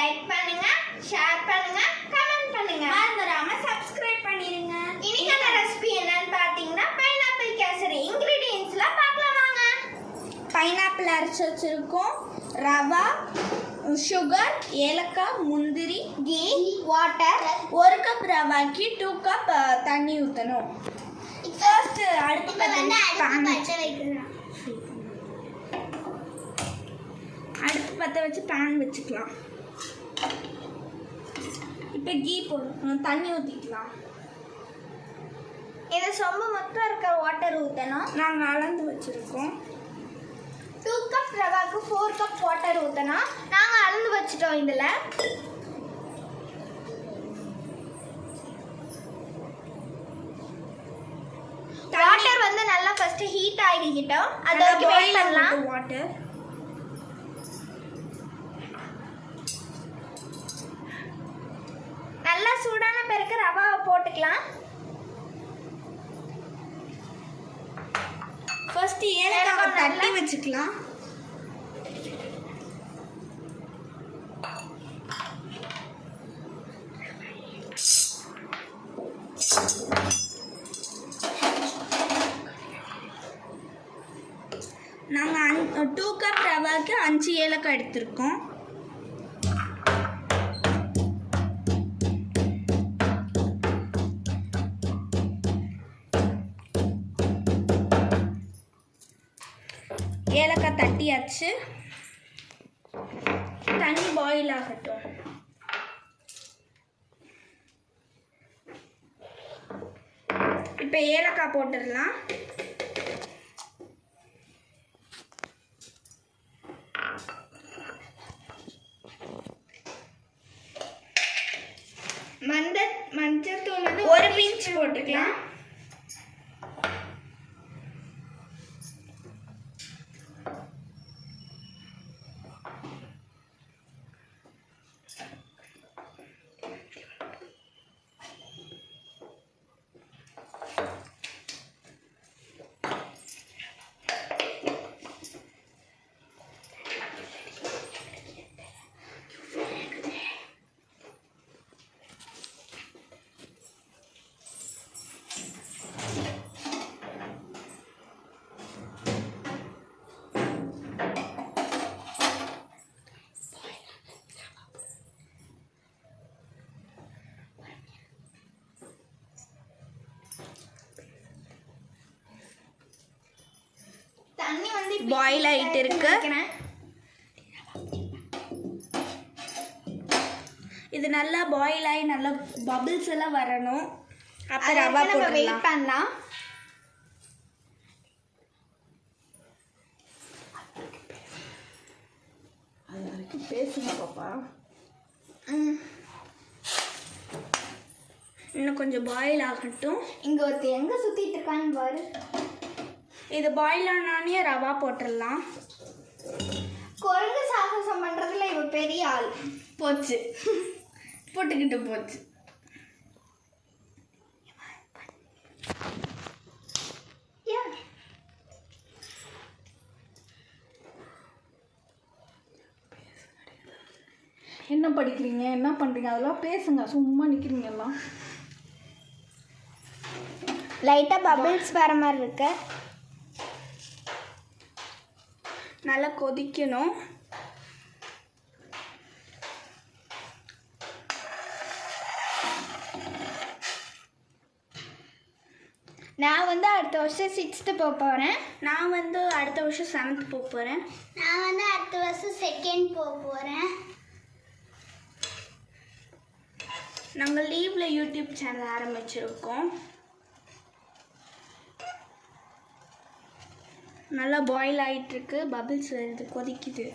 Like பண்ணுங்க, share பண்ணுங்க, comment பண்ணுங்க. மறந்துடாம சப்ஸ்கிரைப் பண்ணிருங்க. இன்னைக்கான ரெசிபி என்னன்னு பார்த்தீங்கன்னா பைனாப்பிள் கேசரி. இன்கிரிடியன்ட்ஸ்லாம் பார்க்கலாம் வாங்க. பைனாப்பிள் அரைச்சி வச்சிருக்கோம், ரவா, சுகர், ஏலக்காய், முந்திரி, கீ, வாட்டர். 1 கப் ரவாய்க்கு 2 கப் தண்ணி ஊற்றணும். ஃபர்ஸ்ட் அடுப்பு பற்ற வச்சு பேன் வச்சுக்கலாம். இப்போ கீ போடணும், தண்ணி ஊற்றிக்கலாம். இதை சொம்பு மொத்தம் இருக்கிற வாட்டர் ஊற்றணும். நாங்கள் அளந்து வச்சுருக்கோம். 2 கப் ரவாக்கு 4 கப் வாட்டர் ஊற்றணும். நாங்கள் அளந்து வச்சுட்டோம். இதில் வாட்டர் வந்து நல்லா ஃபர்ஸ்ட் ஹீட் ஆகிக்கிட்டோம். அது வரைக்கும் வெயிட் பண்ணலாம். வாட்டர் நல்லா சூடான பிறகு ரவாவை போட்டுக்கலாம். ஃபர்ஸ்ட் ஏலக்காவை தட்டி வச்சுக்கலாம். நாங்கள் 2 கப் ரவாக்கு 5 ஏலக்காய் எடுத்திருக்கோம். ஏலக்காய் தட்டியாச்சு. தண்ணி பாயில் ஆகட்டும். இப்போ ஏலக்காய் போட்டுடலாம். மஞ்சத்தூள் வந்து 1 பிஞ்ச் போட்டுக்கலாம். தண்ணி வந்து பாயில் ஆகிட்டு இருக்கு. இது நல்லா பாயில் ஆகி நல்லா பபிள்ஸ் எல்லாம் வரணும். அப்போ ரவா போட்டு வெயிட் பண்ணலாம். அது வரைக்கும் பேசுங்க பாப்பா. இன்னும் கொஞ்சம் பாயில் ஆகட்டும். இங்கே ஒருத்தர் எங்கே சுற்றிட்டு இருக்கான்னு பாரு. இது பாயில் ஆனானே ரவா போட்டுடலாம். குரங்கு சாகசம் பண்ணுறதுல இவ பெரிய ஆள். போச்சு, போட்டுக்கிட்டு போச்சு. என்ன படிக்கிறீங்க, என்ன பண்ணுறீங்க, அதெல்லாம் பேசுங்க. சும்மா நிற்கிறீங்கலாம். லைட்டாக பபிள்ஸ் வர மாதிரி இருக்கு. நல்லா கொதிக்கணும். நான் வந்து அடுத்த வருஷம் 6th போக போகிறேன். நான் வந்து அடுத்த வருஷம் 7th போக போகிறேன். நான் வந்து அடுத்த வருஷம் 2nd போக போகிறேன். நாங்கள் லீவில் யூடியூப் சேனல் ஆரம்பிச்சிருக்கோம். நல்லா பாயில் ஆகிட்டுருக்கு. பபிள்ஸ் வருது, கொதிக்குது.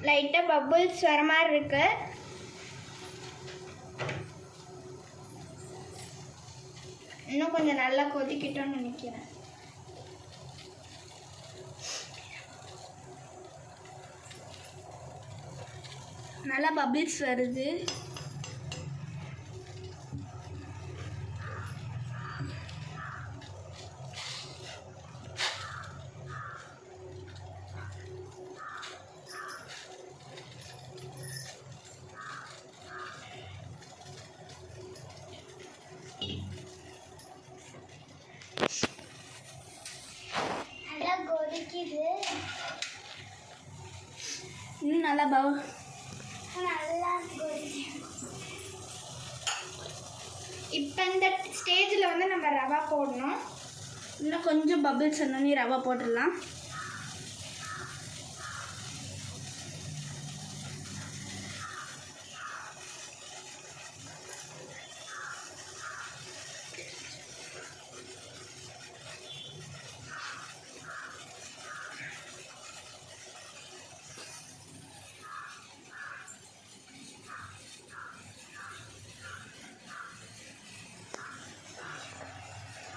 லைட்டாக பபிள்ஸ் வர மாதிரி இருக்கு. இன்னும் கொஞ்சம் நல்லா கொதிக்கிட்டோன்னு நினைக்கிறேன். நல்லா பபிள்ஸ் வருது. நல்லா கொதிக்குது. இன்னும் நல்லா நல்லா கொதிக்குது. இப்போ இந்த ஸ்டேஜில் வந்து நம்ம ரவா போடணும். இன்னும் கொஞ்சம் பபிள்ஸ் சொன்னோன்னே ரவா போட்டுடலாம்.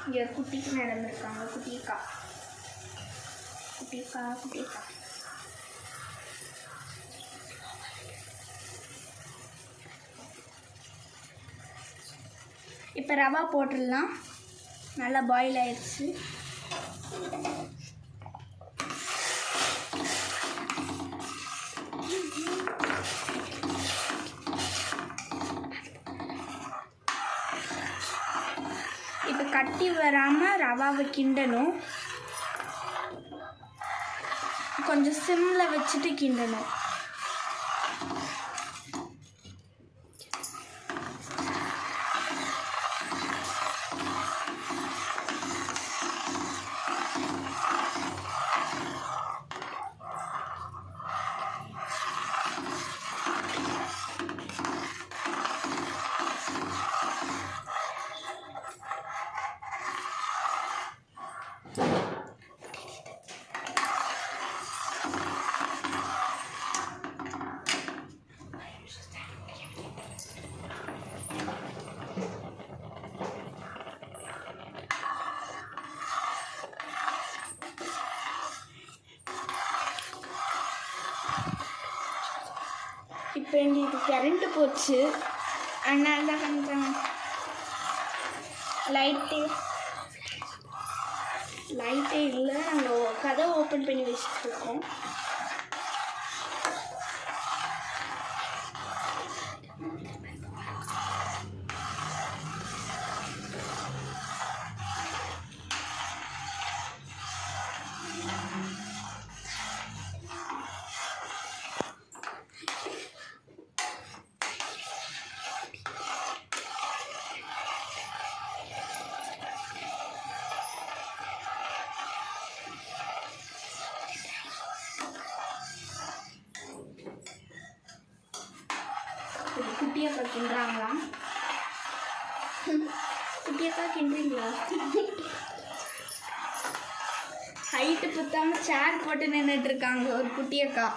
இங்கே குட்டிக்கு மேடம் இருக்காங்க. குட்டிக்கா. இப்போ ரவா போட்டுடலாம். நல்லா பாயில் ஆயிடுச்சு. இப்போ கட்டி வராமல் ரவாவை கிண்டணும். கொஞ்சம் சிம்மில் வச்சுட்டு கிண்டணும். இப்போ எங்களுக்கு கரண்ட்டு போச்சு, அதனால தான் கொஞ்சம் லைட்டே இல்லை. நாங்கள் கதவை ஓப்பன் பண்ணி வச்சுட்ருக்கோம். குட்டியக்கா கிண்டுறாங்களாம். குட்டியக்கா கிண்டுறீங்களா? ஹைட்டு பத்தாம சேர் போட்டு நின்றுட்டு இருக்காங்க ஒரு குட்டியக்கா.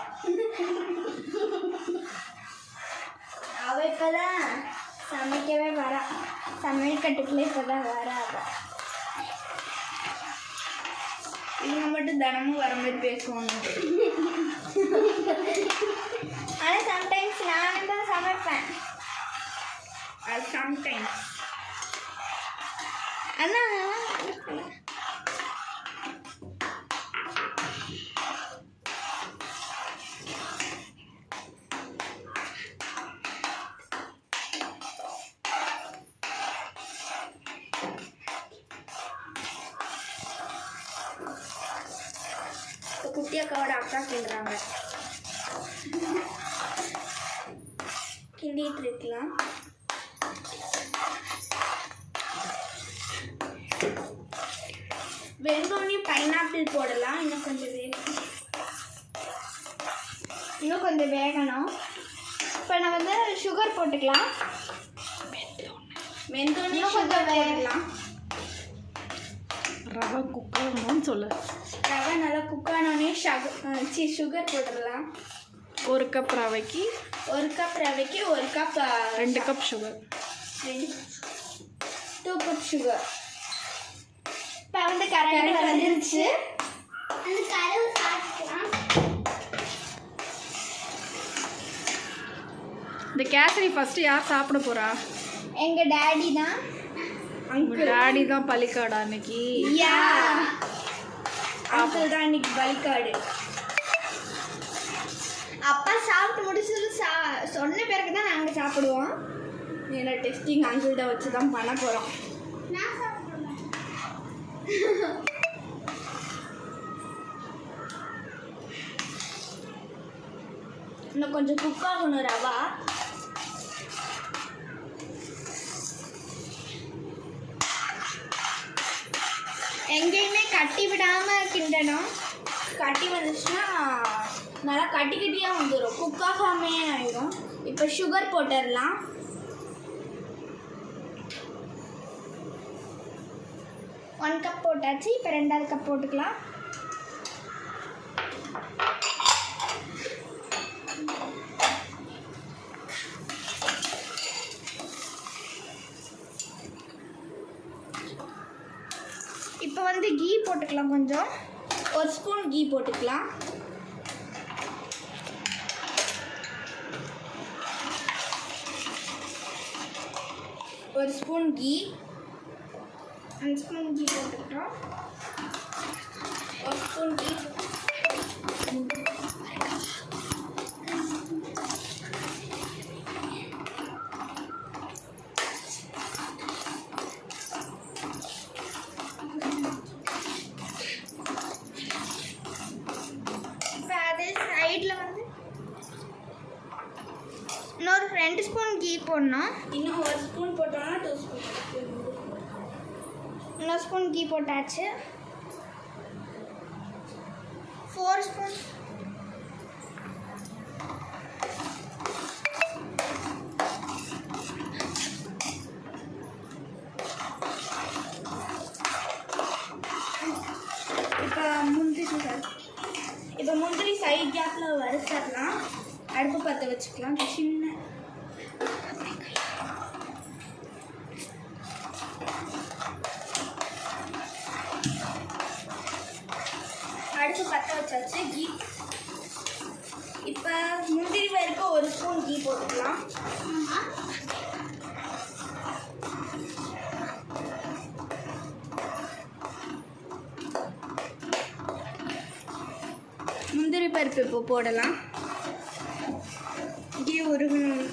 அவ இப்போதான் சமைக்கவே வரா. சமையல் கட்டுக்குள்ளே இப்போதான் வராது. இவங்க மட்டும் தினமும் வர மாதிரி பேசுவாங்க. ஆனால் சம்டைம்ஸ் நானும் தான் சமைப்பேன். அது சம்டைம்ஸ். ஆனால் குட்டியக்காவோட அக்கா கிண்டுறாங்க. கிண்டிட்டு இருக்கலாம். வெந்தோடனே பைனாப்பிள் போடலாம். இன்னும் கொஞ்சம் வேகணும். இப்போ நான் வந்து சுகர் போட்டுக்கலாம். வெந்தோடனே சுகர் போடலாம். ரவை குக்கர்னு சொல்லு. ரவை நல்லா குக் ஆனோடனே சுகர் போட்டுடலாம். 1 கப் ரவைக்கு 1 கப் ரவைக்கு 1 cup 2 cup sugar. 2 cup sugar. இப்போ வந்து கரண்ட் வந்துருச்சு. அந்த கதவு சாப்பிட்டுக்கலாம். இந்த கேசரி ஃபர்ஸ்ட் யார் சாப்பிட போறா? எங்கள் டேடி தான். உங்கள் டாடி தான் பலிக்காடா அன்னைக்கு? அங்கிள் தான் இன்னைக்கு பலிக்காடு. அப்பா சாப்பிட்டு முடிச்சது சொன்ன பிறகு தான் நாங்கள் சாப்பிடுவோம். ஏன்னா டெஸ்டிங் அங்கிள்கிட்ட வச்சு தான் பண்ண போகிறோம். நான் சாப்பிடுவேன். இன்னும் கொஞ்சம் குக் ஆகணும் ரவா. எங்கேயுமே கட்டி விடாமல் கிண்டணும். கட்டி வந்துச்சுன்னா நல்லா கட்டி கட்டியாக வந்துடும், குக் ஆகாமே ஆயிடும். இப்போ சுகர் போட்டுடலாம். ஒன் கப் போட்டாச்சு. இப்போ 2வது கப் போட்டுக்கலாம். இப்போ வந்து கீ போட்டுக்கலாம். கொஞ்சம் 1 ஸ்பூன் கீ போட்டுக்கலாம். ஒரு ஸ்பூன் கீ, 1 ஸ்பூன் கீ போட்டுக்கிட்டோம். 1 ஸ்பூன் கீ. இப்போ அது சைடில் வந்து இன்னொரு 2 ஸ்பூன் கீ போடணும். இன்னும் 1 ஸ்பூன் போட்டோம்னா 2 ஸ்பூன். இன்னொரு ஸ்பூன் கீ போட்டாச்சு. 4 ஸ்பூன். இப்போ முந்திரி சைட் கேப்பில் வறுத்தரலாம். அடுப்பு பற்ற வச்சுக்கலாம். சின்ன அடுப்பு பற்ற வச்சாச்சு. கீ இப்போ முந்திரி வறுக்க 1 ஸ்பூன் கீ போட்டுக்கலாம். முந்திரி பருப்பு இப்போ போடலாம். கீ உருகணும்.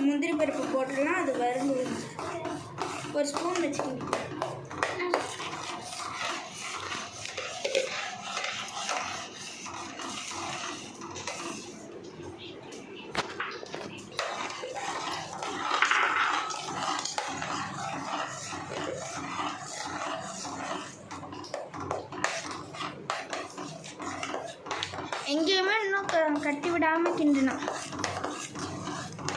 முந்திரி பருப்பு போட்டுடலாம். அது வறுந்து 1 ஸ்பூன் வச்சுக்கணும். எங்கேயுமே இன்னும் கட்டி விடாமல் கிண்டணும்.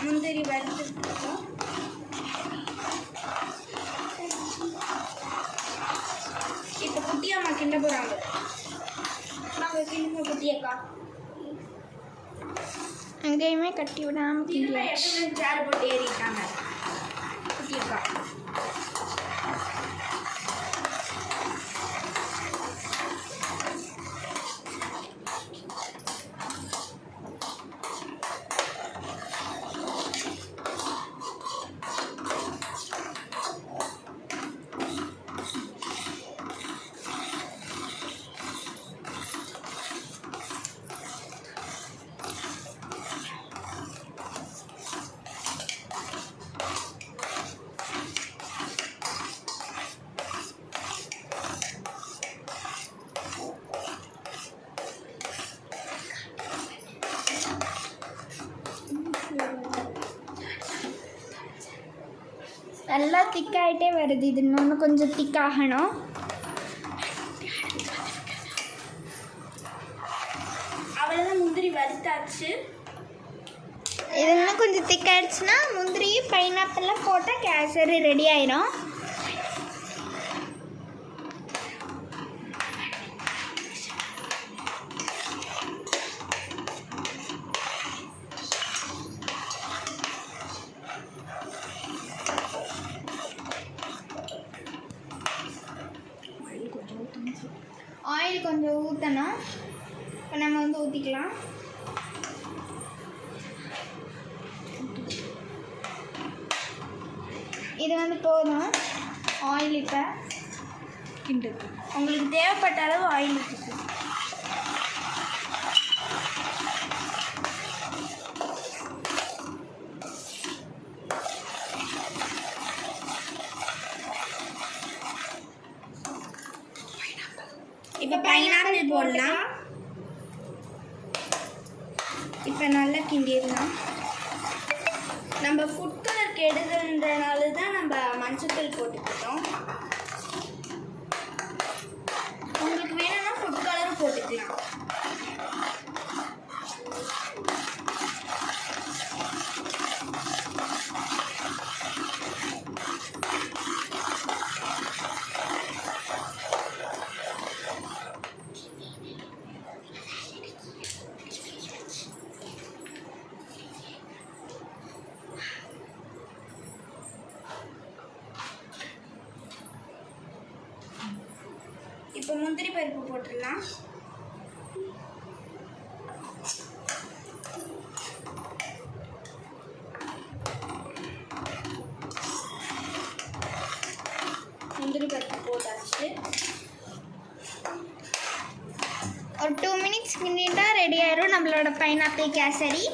முந்திரி வறுத்துருக்கோம். இப்போ குட்டியம்மா கிண்ட போகிறாங்க. நாங்கள் கிண்ட குட்டியக்கா. எங்கேயுமே கட்டி விடாமல் கிண்டலாம். சேர் போட்டு ஏறிட்டாங்க குட்டியக்கா. நல்லா திக்காயிட்டே வருது. இது இன்னொன்று கொஞ்சம் திக்காகணும். அவ்வளோதான், முந்திரி வறுத்தாச்சு. இது இன்னும் கொஞ்சம் திக்காயிடுச்சுன்னா முந்திரி பைனாப்பிள்லாம் போட்டால் கேசரி ரெடி ஆயிடும். ஆயில் கொஞ்சம் ஊற்றணும். இப்போ நம்ம வந்து ஊற்றிக்கலாம். இது வந்து போதும் ஆயில். இப்போ கிண்டுது. உங்களுக்கு தேவைப்பட்ட அளவு ஆயில் ஊற்றிக்கலாம். இப்போ பைனாப்பிள் போடலாம். கிண்டிடலாம். நம்ம ஃபுட் கலர் கெடுதல்ன்றனால தான் நம்ம மஞ்சத்தூள் போட்டுக்கிட்டோம். உங்களுக்கு வேணும்னா ஃபுட் கலரும் போட்டுக்கலாம். இப்போ முந்திரி பருப்பு போட்டுடலாம். முந்திரி பருப்பு போட்டாச்சு. ஒரு 2 minutes கிண்டிட்டா ரெடி ஆயிரும் நம்மளோட பைனாப்பிள் கேசரி.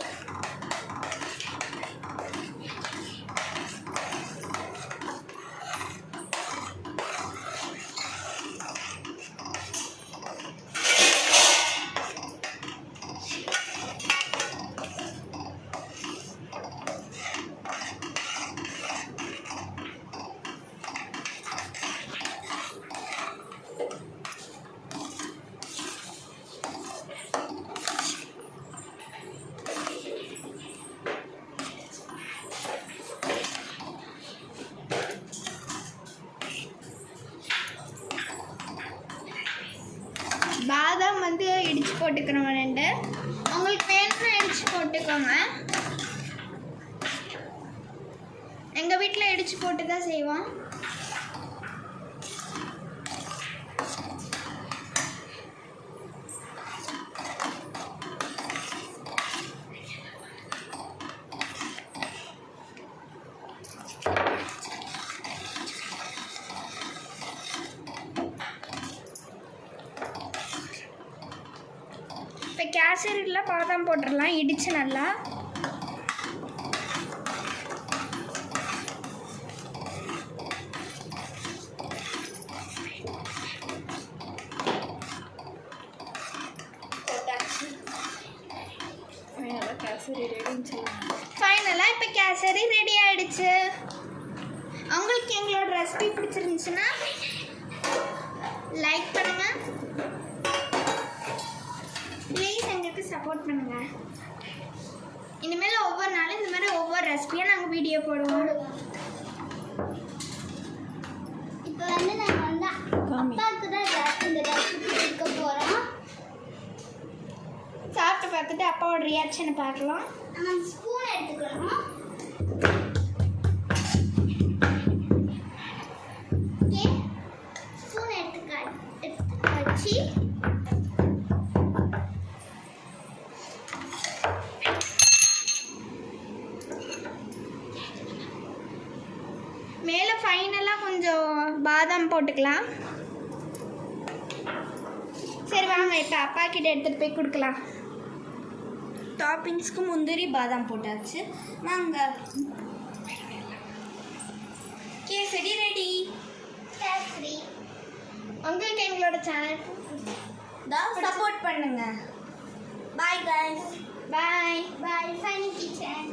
பாதாம் வந்து இடித்து போட்டுக்கிறோம் 2. உங்களுக்கு வேணும்னா இடித்து போட்டுக்கோங்க. எங்கள் வீட்டில் இடித்து போட்டு தான் செய்வோம். இப்போ கேசரியில் பாதாம் போட்டுடலாம் இடித்து நல்லா. கேசரி ரெடின்னு சொல்லுவாங்க. ஃபைனலாக இப்போ கேசரி ரெடி ஆகிடுச்சு. உங்களுக்கு எங்களோட ரெசிபி பிடிச்சிருந்துச்சுன்னா லைக் பண்ணுங்கள், ப்ளீஸ் எங்களுக்கு சப்போர்ட் பண்ணுங்கள். இனிமேல் ஒவ்வொரு நாளும் இந்த மாதிரி ஒவ்வொரு ரெசிபியாக நாங்கள் வீடியோ போடுவோம். இப்போ வந்து நாங்கள் வந்து அப்பாவுக்கு தான் இந்த ரெசிபி கொடுக்க போகிறோம். சாப்பிட்டு பார்த்துட்டு அப்பாவோட ரியாக்ஷனை பார்க்கலாம். நம்ம ஸ்பூன் எடுத்துக்கணும். ஓகே, ஸ்பூன் எடுத்து வச்சு மேலே ஃபைனலாக கொஞ்சம் பாதாம் போட்டுக்கலாம். சரி வாங்க இப்போ அப்பா கிட்ட எடுத்துகிட்டு போய் கொடுக்கலாம். டாப்பிங்ஸ்க்கு முந்திரி பாதாம் போட்டாச்சு. நாங்கள் கேசரி ரெடி. கேசரி உங்களுக்கு எங்களோட சேனல் தான் சப்போர்ட் பண்ணுங்க. Bye guys. பாய் பாய் ஃபைனி கிச்சன்.